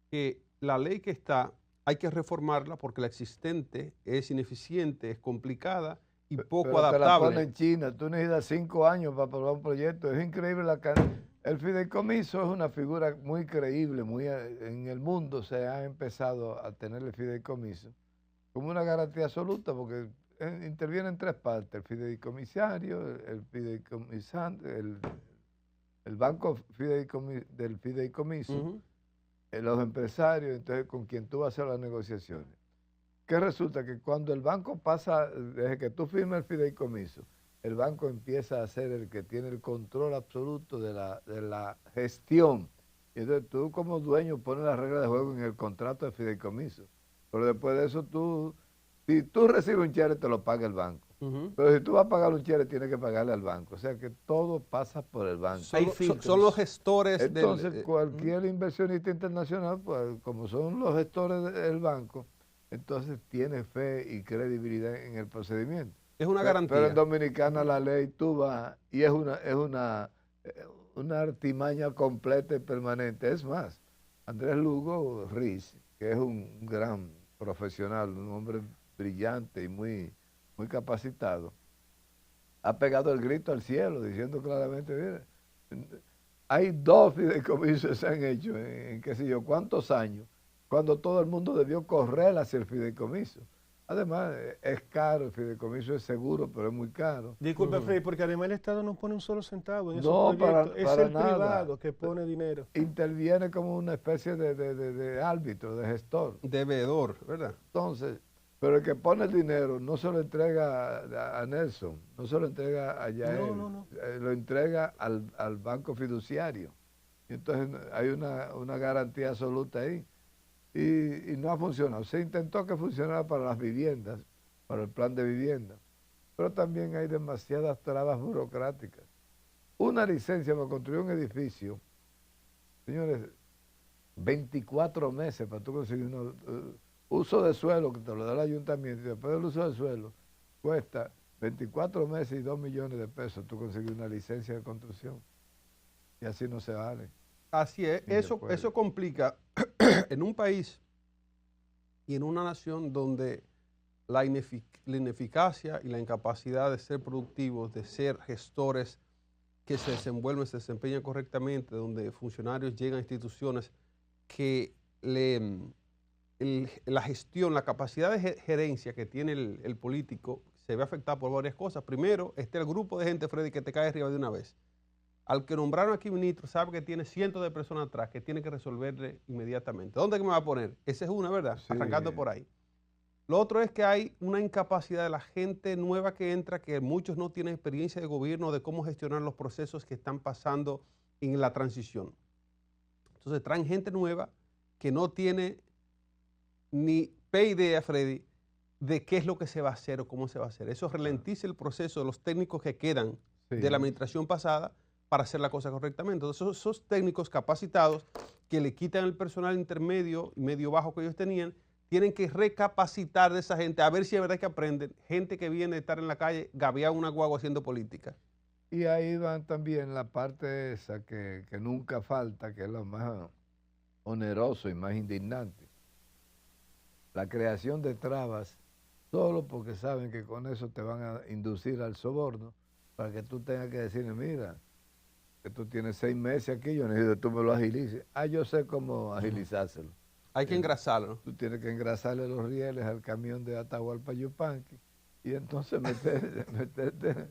que la ley que está hay que reformarla porque la existente es ineficiente, es complicada y poco pero adaptable. Te la pone en China, tú necesitas 5 años para aprobar un proyecto, es increíble el fideicomiso es una figura muy creíble, en el mundo se ha empezado a tener el fideicomiso como una garantía absoluta porque intervienen 3 partes, el fideicomisario, el fideicomisante, el banco del fideicomiso, los empresarios, entonces con quien tú vas a hacer las negociaciones. ¿Qué resulta? Que cuando el banco pasa, desde que tú firmas el fideicomiso, el banco empieza a ser el que tiene el control absoluto de la gestión Y entonces tú como dueño pones las reglas de juego en el contrato de fideicomiso. Pero después de eso si tú recibes un chere, te lo paga el banco. Pero si tú vas a pagar un chere, tienes que pagarle al banco. O sea que todo pasa por el banco. Son los gestores Entonces, cualquier inversionista internacional, pues como son los gestores del banco, entonces tiene fe y credibilidad en el procedimiento. Es una garantía. Pero en Dominicana la ley tú vas y es una artimaña completa y permanente. Es más, Andrés Lugo Riz, que es un gran profesional, un hombre brillante y muy capacitado, ha pegado el grito al cielo diciendo claramente, mira, hay 2 fideicomisos que se han hecho en qué sé yo cuántos años, cuando todo el mundo debió correr hacia el fideicomiso. Además, es caro, el fideicomiso es seguro, pero es muy caro. Disculpe, Freddy, porque además el Estado no pone un solo centavo en esos No, proyectos. Es para el nada. privado que pone dinero. Interviene como una especie de árbitro, de gestor. De veedor, ¿verdad? Entonces, pero el que pone el dinero no se lo entrega a Nelson, no se lo entrega a Yael, No. Lo entrega al banco fiduciario. Y entonces hay una garantía absoluta ahí. Y no ha funcionado. Se intentó que funcionara para las viviendas, para el plan de vivienda, pero también hay demasiadas trabas burocráticas. Una licencia para construir un edificio, señores, 24 meses para tú conseguir uso de suelo, que te lo da el ayuntamiento, y después del uso del suelo, cuesta 24 meses y 2 millones de pesos tú conseguir una licencia de construcción. Y así no se vale. Así es, eso complica en un país y en una nación donde la ineficacia y la incapacidad de ser productivos, de ser gestores que se desenvuelven, se desempeñan correctamente, donde funcionarios llegan a instituciones que la gestión, la capacidad de gerencia que tiene el político se ve afectada por varias cosas. Primero, está el grupo de gente, Freddy, que te cae arriba de una vez. Al que nombraron aquí ministro, sabe que tiene cientos de personas atrás que tiene que resolverle inmediatamente. ¿Dónde es que me va a poner? Esa es una, ¿verdad? Sí. Arrancando por ahí. Lo otro es que hay una incapacidad de la gente nueva que entra, que muchos no tienen experiencia de gobierno, de cómo gestionar los procesos que están pasando en la transición. Entonces traen gente nueva que no tiene ni idea, Freddy, de qué es lo que se va a hacer o cómo se va a hacer. Eso ralentiza el proceso de los técnicos que quedan de la administración pasada para hacer la cosa correctamente. Entonces, esos técnicos capacitados que le quitan el personal intermedio y medio bajo que ellos tenían, tienen que recapacitar de esa gente, a ver si es verdad que aprenden. Gente que viene de estar en la calle, gabear una guagua haciendo política. Y ahí van también la parte esa que nunca falta, que es lo más oneroso y más indignante. La creación de trabas solo porque saben que con eso te van a inducir al soborno para que tú tengas que decirle, mira, que tú tienes 6 meses aquí, yo necesito que tú me lo agilices. Yo sé cómo agilizárselo. Hay que engrasarlo. Tú tienes que engrasarle los rieles al camión de Atahualpa Yupanqui y entonces meterte.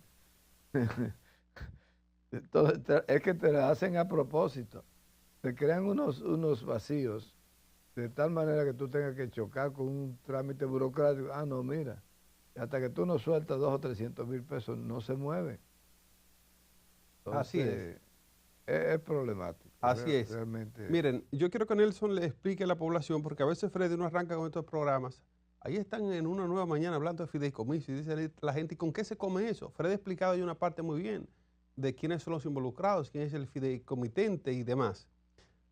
Entonces, es que te la hacen a propósito. Te crean unos vacíos de tal manera que tú tengas que chocar con un trámite burocrático. No, mira, hasta que tú no sueltas 200 o 300 mil pesos, no se mueve. Entonces, así es. Es problemático. Así es. Realmente. Miren, yo quiero que Nelson le explique a la población, porque a veces Freddy no arranca con estos programas. Ahí están en Una Nueva Mañana hablando de fideicomiso y dice la gente, ¿y con qué se come eso? Freddy ha explicado ya una parte muy bien de quiénes son los involucrados, quién es el fideicomitente y demás.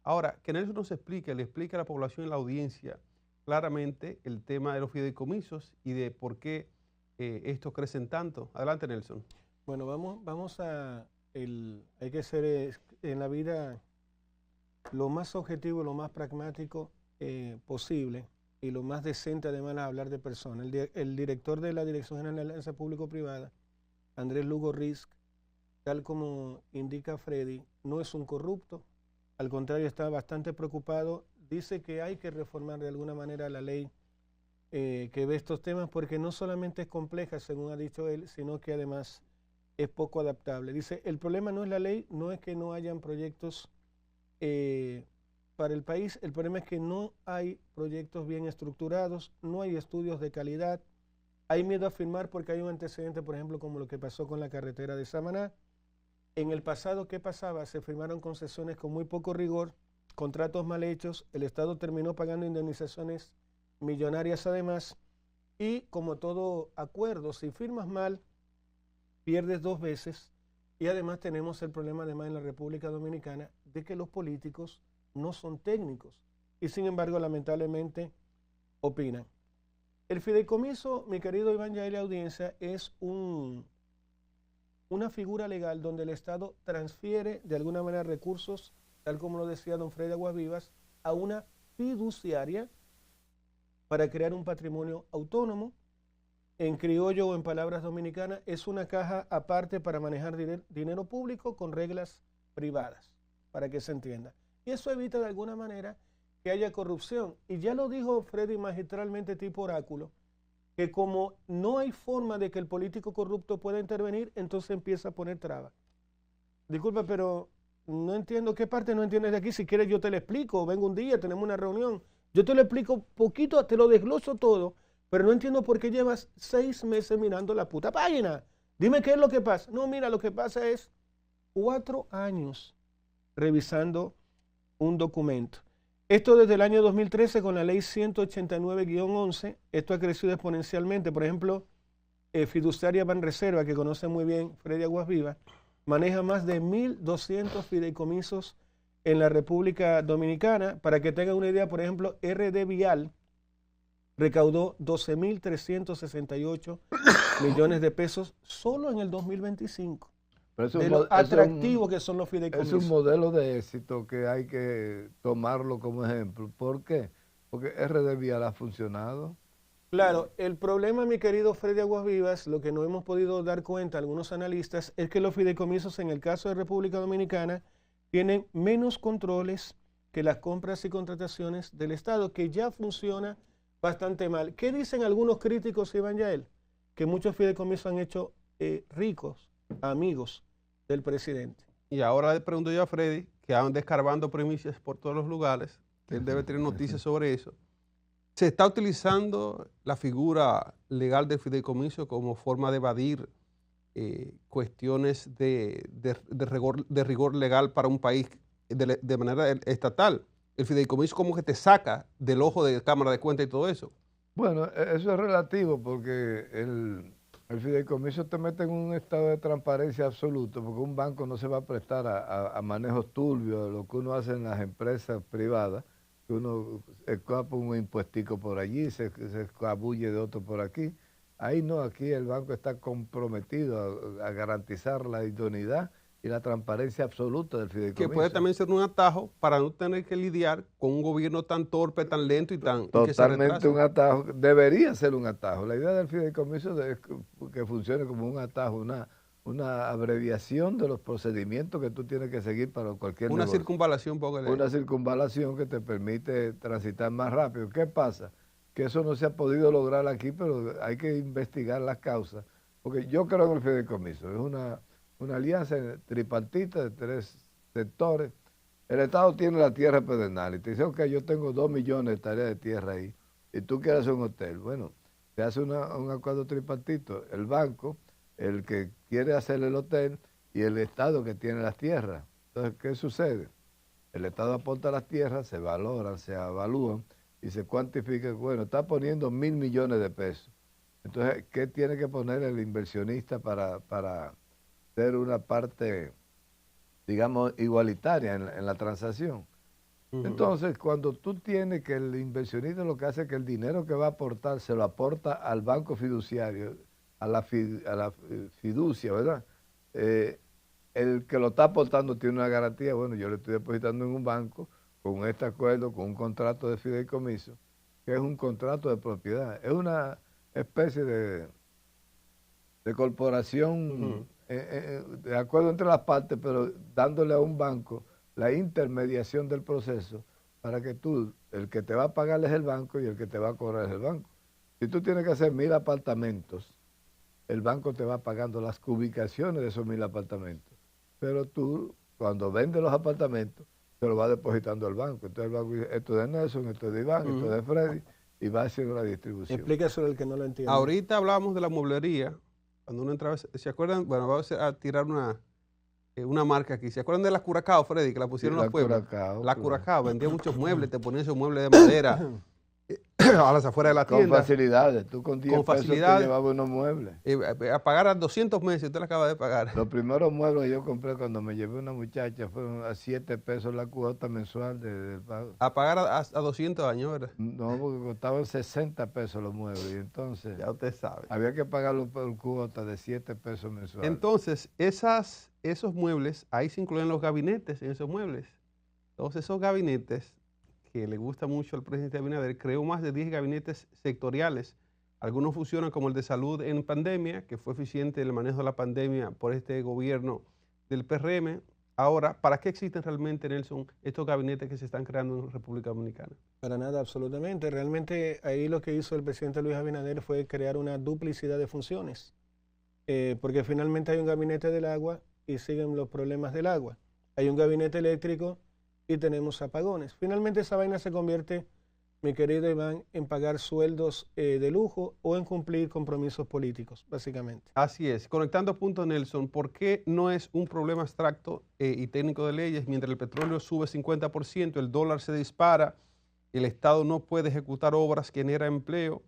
Ahora, que Nelson nos explique, le explique a la población y a la audiencia claramente el tema de los fideicomisos y de por qué estos crecen tanto. Adelante, Nelson. Bueno, vamos a... hay que ser en la vida lo más objetivo, lo más pragmático posible y lo más decente además a hablar de personas. El director de la Dirección General de Alianza Público-Privada, Andrés Lugo Riz, tal como indica Freddy, no es un corrupto, al contrario está bastante preocupado, dice que hay que reformar de alguna manera la ley que ve estos temas porque no solamente es compleja, según ha dicho él, sino que además es poco adaptable. Dice, el problema no es la ley, no es que no hayan proyectos para el país, el problema es que no hay proyectos bien estructurados, no hay estudios de calidad, hay miedo a firmar porque hay un antecedente, por ejemplo, como lo que pasó con la carretera de Samaná. En el pasado, ¿qué pasaba? Se firmaron concesiones con muy poco rigor contratos mal hechos, el Estado terminó pagando indemnizaciones millonarias además, y como todo acuerdo, si firmas mal, pierdes 2 veces, y además tenemos el problema además en la República Dominicana de que los políticos no son técnicos, y sin embargo lamentablemente opinan. El fideicomiso, mi querido Iván Yael, audiencia, es una figura legal donde el Estado transfiere de alguna manera recursos, tal como lo decía don Freddy Aguasvivas, a una fiduciaria para crear un patrimonio autónomo. En criollo o en palabras dominicanas, es una caja aparte para manejar dinero público con reglas privadas, para que se entienda. Y eso evita de alguna manera que haya corrupción. Y ya lo dijo Freddy magistralmente tipo oráculo, que como no hay forma de que el político corrupto pueda intervenir, entonces empieza a poner trabas. Disculpa, pero no entiendo qué parte no entiendes de aquí. Si quieres yo te lo explico, vengo un día, tenemos una reunión. Yo te lo explico poquito, te lo desgloso todo, pero no entiendo por qué llevas 6 meses mirando la puta página. Dime qué es lo que pasa. No, mira, lo que pasa es 4 años revisando un documento. Esto desde el año 2013 con la ley 189-11, esto ha crecido exponencialmente. Por ejemplo, Fiduciaria Banreserva, que conoce muy bien Freddy Aguasvivas, maneja más de 1.200 fideicomisos en la República Dominicana. Para que tengan una idea, por ejemplo, RD Vial recaudó 12.368 millones de pesos solo en el 2025. De lo atractivo que son los fideicomisos. Es un modelo de éxito que hay que tomarlo como ejemplo. ¿Por qué? Porque RD Vial ha funcionado. Claro, el problema, mi querido Freddy Aguasvivas, lo que no hemos podido dar cuenta algunos analistas, es que los fideicomisos en el caso de República Dominicana tienen menos controles que las compras y contrataciones del Estado, que ya funciona bastante mal. ¿Qué dicen algunos críticos, Iván Yael? Que muchos fideicomisos han hecho ricos amigos del presidente. Y ahora le pregunto yo a Freddy, que anda escarbando primicias por todos los lugares, que él debe tener noticias sobre eso. ¿Se está utilizando la figura legal del fideicomiso como forma de evadir cuestiones de rigor legal para un país de manera estatal? El fideicomiso como que te saca del ojo de Cámara de Cuentas y todo eso. Bueno, eso es relativo porque el fideicomiso te mete en un estado de transparencia absoluto, porque un banco no se va a prestar a manejos turbios, lo que uno hace en las empresas privadas, que uno escapa un impuestico por allí, se escabulle de otro por aquí. Ahí no, aquí el banco está comprometido a garantizar la idoneidad y la transparencia absoluta del fideicomiso. Que puede también ser un atajo para no tener que lidiar con un gobierno tan torpe, tan lento y tan... Totalmente un atajo, debería ser un atajo. La idea del fideicomiso es que funcione como un atajo, una abreviación de los procedimientos que tú tienes que seguir para cualquier negocio. Circunvalación, póngale. Una circunvalación que te permite transitar más rápido. ¿Qué pasa? Que eso no se ha podido lograr aquí, pero hay que investigar las causas. Porque yo creo que el fideicomiso es una alianza tripartita de 3 sectores. El Estado tiene la tierra pedernal y te dice, ok, yo tengo 2 millones de hectáreas de tierra ahí y tú quieres hacer un hotel. Bueno, se hace un acuerdo tripartito. El banco, el que quiere hacer el hotel y el Estado que tiene las tierras. Entonces, ¿qué sucede? El Estado aporta las tierras, se valoran, se evalúan y se cuantifica. Bueno, está poniendo 1.000 millones de pesos. Entonces, ¿qué tiene que poner el inversionista para ser una parte, digamos, igualitaria en la transacción? Entonces, cuando tú tienes que el inversionista lo que hace es que el dinero que va a aportar se lo aporta al banco fiduciario, a la fiducia, ¿verdad? El que lo está aportando tiene una garantía. Bueno, yo le estoy depositando en un banco con este acuerdo, con un contrato de fideicomiso, que es un contrato de propiedad. Es una especie de corporación de acuerdo entre las partes, pero dándole a un banco la intermediación del proceso para que tú, el que te va a pagar es el banco y el que te va a cobrar es el banco. Si tú tienes que hacer 1.000 apartamentos, el banco te va pagando las ubicaciones de esos 1.000 apartamentos. Pero tú, cuando vendes los apartamentos, te lo vas depositando al banco. Entonces el banco dice, esto es de Nelson, esto es de Iván, esto es de Freddy, y va haciendo la distribución. Explica eso al que no lo entiende. Ahorita hablamos de la mueblería. Cuando uno entraba, ¿se acuerdan? Bueno, vamos a tirar una marca aquí. ¿Se acuerdan de la Curacao, Freddy, que la pusieron en los pueblos? Curacao, La claro. Curacao vendía muchos muebles, te ponían esos muebles de madera a las afueras de la Con tienda. facilidades. Tú con 10 pesos te llevabas unos muebles. A pagar a 200 meses, usted la acaba de pagar. Los primeros muebles que yo compré cuando me llevé una muchacha fueron a 7 pesos la cuota mensual del pago. A pagar a 200 años, ¿verdad? No, porque costaban 60 pesos los muebles. Y entonces Ya usted sabe. había que pagarlo por cuota de 7 pesos mensuales. Entonces, esos muebles, ahí se incluyen los gabinetes en esos muebles. Entonces, esos gabinetes que le gusta mucho al presidente Abinader, creó más de 10 gabinetes sectoriales. Algunos funcionan como el de salud en pandemia, que fue eficiente el manejo de la pandemia por este gobierno del PRM. Ahora, ¿para qué existen realmente, Nelson, estos gabinetes que se están creando en República Dominicana? Para nada, absolutamente. Realmente ahí lo que hizo el presidente Luis Abinader fue crear una duplicidad de funciones, porque finalmente hay un gabinete del agua y siguen los problemas del agua. Hay un gabinete eléctrico y tenemos apagones. Finalmente esa vaina se convierte, mi querido Iván, en pagar sueldos de lujo o en cumplir compromisos políticos, básicamente. Así es. Conectando puntos, Nelson, ¿por qué no es un problema abstracto y técnico de leyes? Mientras el petróleo sube 50%, el dólar se dispara, el Estado no puede ejecutar obras que generan empleo,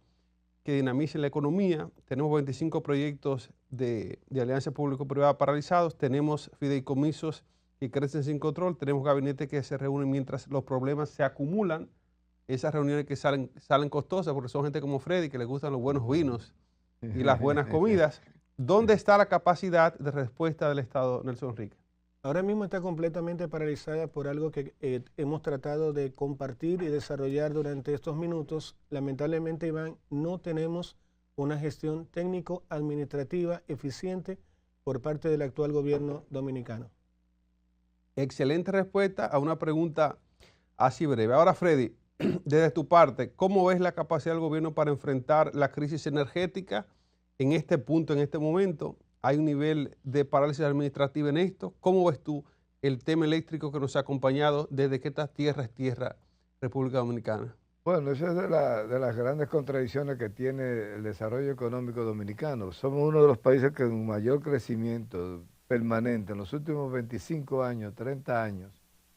que dinamicen la economía. Tenemos 25 proyectos de alianza público-privada paralizados, tenemos fideicomisos que crecen sin control, tenemos gabinetes que se reúnen mientras los problemas se acumulan, esas reuniones que salen costosas porque son gente como Freddy que le gustan los buenos vinos y las buenas comidas. ¿Dónde está la capacidad de respuesta del Estado, Nelson Enrique? Ahora mismo está completamente paralizada por algo que hemos tratado de compartir y desarrollar durante estos minutos. Lamentablemente, Iván, no tenemos una gestión técnico-administrativa eficiente por parte del actual gobierno dominicano. Excelente respuesta a una pregunta así breve. Ahora, Freddy, desde tu parte, ¿cómo ves la capacidad del gobierno para enfrentar la crisis energética en este punto, en este momento? ¿Hay un nivel de parálisis administrativa en esto? ¿Cómo ves tú el tema eléctrico que nos ha acompañado desde que esta tierra es tierra República Dominicana? Bueno, esa es de las grandes contradicciones que tiene el desarrollo económico dominicano. Somos uno de los países que con mayor crecimiento permanente en los últimos 25 años, 30 años.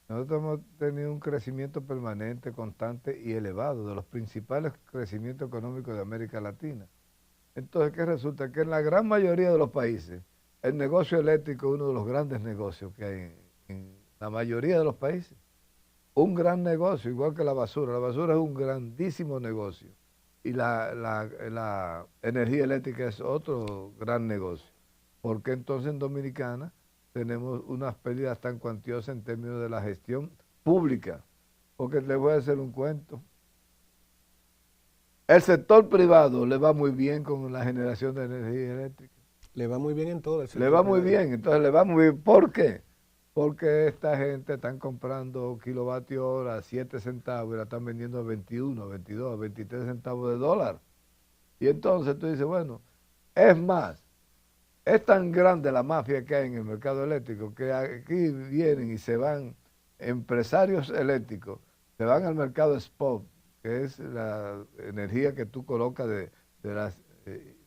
Nosotros hemos tenido un crecimiento permanente, constante y elevado, de los principales crecimientos económicos de América Latina. Entonces, ¿qué resulta? Que en la gran mayoría de los países, el negocio eléctrico es uno de los grandes negocios que hay en la mayoría de los países. Un gran negocio, igual que la basura. La basura es un grandísimo negocio. Y la energía eléctrica es otro gran negocio. ¿Por qué entonces en Dominicana tenemos unas pérdidas tan cuantiosas en términos de la gestión pública? Porque les voy a hacer un cuento. El sector privado le va muy bien con la generación de energía eléctrica. Le va muy bien en todo el sector. Le va muy bien, entonces le va muy bien. ¿Por qué? Porque esta gente están comprando kilovatio hora a 7 centavos y la están vendiendo a 21, a 22, a 23 centavos de dólar. Y entonces tú dices, bueno, es más, es tan grande la mafia que hay en el mercado eléctrico que aquí vienen y se van empresarios eléctricos, se van al mercado spot, que es la energía que tú colocas de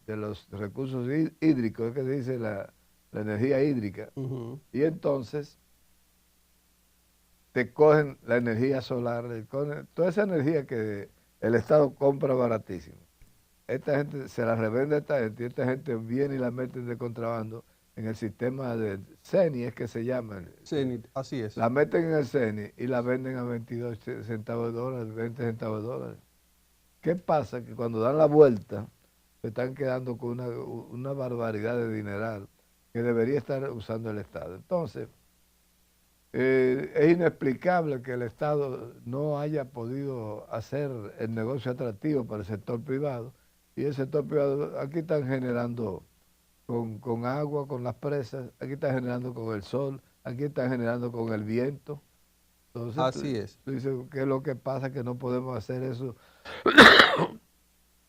los recursos hídricos, es que se dice la energía hídrica. Y entonces te cogen la energía solar, toda esa energía que el Estado compra baratísimo. Esta gente se la revende a esta gente y esta gente viene y la mete de contrabando en el sistema de CENI, es que se llama. CENI, así es. La meten en el CENI y la venden a 22 centavos de dólar, 20 centavos de dólar. ¿Qué pasa? Que cuando dan la vuelta se están quedando con una barbaridad de dineral que debería estar usando el Estado. Entonces, es inexplicable que el Estado no haya podido hacer el negocio atractivo para el sector privado. Y el sector privado, aquí están generando con agua, con las presas, aquí están generando con el sol, aquí están generando con el viento. Entonces, así es. Tú dices, ¿qué es lo que pasa? Que no podemos hacer eso.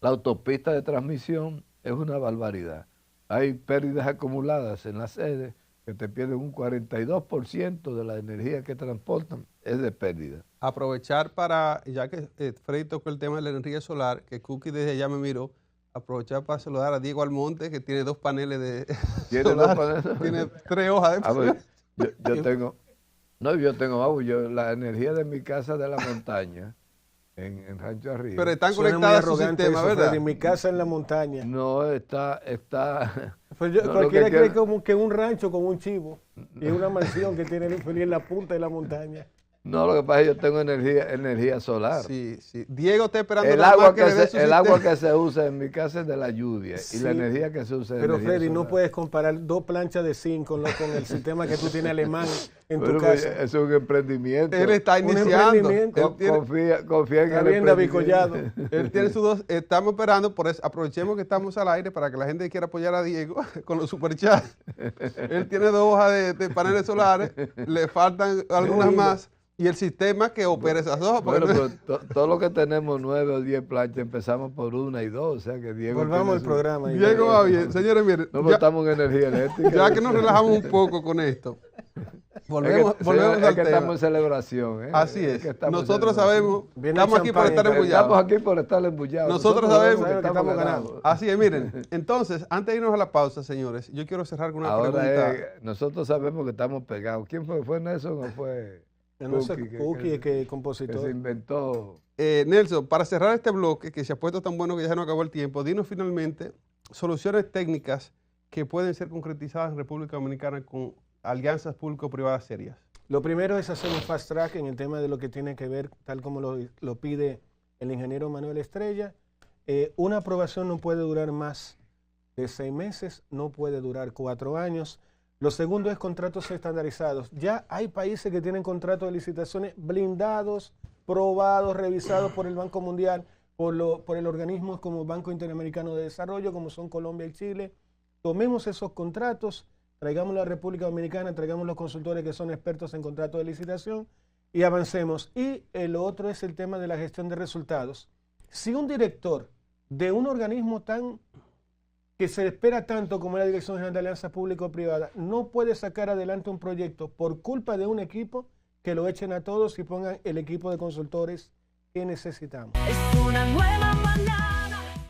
La autopista de transmisión es una barbaridad. Hay pérdidas acumuladas en las sedes que te pierden un 42% de la energía que transportan, es de pérdida. Aprovechar para, ya que Freddy tocó el tema de la energía solar, que Cookie desde allá me miró, aprovechar para saludar a Diego Almonte, que tiene 2 paneles de ¿Tiene 2 paneles? Tiene 3 hojas de Yo tengo, no, yo tengo agua, la energía de mi casa de la montaña, en Rancho Arriba. Pero están Suena muy conectadas a su arrogante sistema, eso, ¿verdad? Freddy, mi casa en la montaña. No, está Pues no, lo cualquiera que cree quiero- como que un rancho con un chivo y una mansión que tiene el infeliz en la punta de la montaña. no, lo que pasa es que yo tengo energía solar. Sí, sí. Diego está esperando El nada agua, más que le dé su el agua sistema. que se usa en mi casa es de la lluvia y Sí, la energía que se usa es Pero energía Freddy, no solar. puedes comparar 2 planchas de zinc con el sistema que tú tienes alemán en tu Bueno, pues, casa. es un emprendimiento. Él está Un iniciando. emprendimiento. Él tiene, Confía en Está el bien, David emprendimiento. Collado. él tiene sus dos. Estamos esperando, por eso aprovechemos que estamos al aire para que la gente que quiera apoyar a Diego con los superchats. Él tiene 2 hojas de paneles solares, le faltan algunas más. Y el sistema que opera esas hojas. Bueno, porque- pero todo lo que tenemos 9 o 10 planchas empezamos por 1 y 2, o sea que Diego Volvamos tiene al su- programa. Diego va bien. Señores, miren, No, pero ya, estamos en energía eléctrica. ya que nos relajamos un poco con esto, volvemos es al que tema. estamos en celebración. Así es. que estamos en Nosotros celebración. sabemos, Viene estamos aquí por champaña, estar pero embullados. Estamos aquí por estar embullados. Nosotros sabemos que estamos ganando. Así es, miren. Entonces, antes de irnos a la pausa, señores, yo quiero cerrar con una Ahora pregunta. nosotros sabemos que estamos pegados. ¿Quién fue? ¿Fue Nelson o fue No sé, Cookie, Cookie, que que compositor. se inventó? Nelson, para cerrar este bloque, que se ha puesto tan bueno que ya se nos acabó el tiempo, dinos finalmente soluciones técnicas que pueden ser concretizadas en República Dominicana con alianzas público-privadas serias. Lo primero es hacer un fast track en el tema de lo que tiene que ver, tal como lo pide el ingeniero Manuel Estrella. Una aprobación no puede durar más de 6 meses, no puede durar 4 años. Lo segundo es contratos estandarizados. Ya hay países que tienen contratos de licitaciones blindados, probados, revisados por el Banco Mundial, por el organismo como Banco Interamericano de Desarrollo, como son Colombia y Chile. Tomemos esos contratos, traigamos a la República Dominicana, traigamos los consultores que son expertos en contratos de licitación y avancemos. Y el otro es el tema de la gestión de resultados. Si un director de un organismo que se espera tanto como la Dirección General de Alianzas Público-Privadas no puede sacar adelante un proyecto por culpa de un equipo, que lo echen a todos y pongan el equipo de consultores que necesitamos. Es una nueva manada.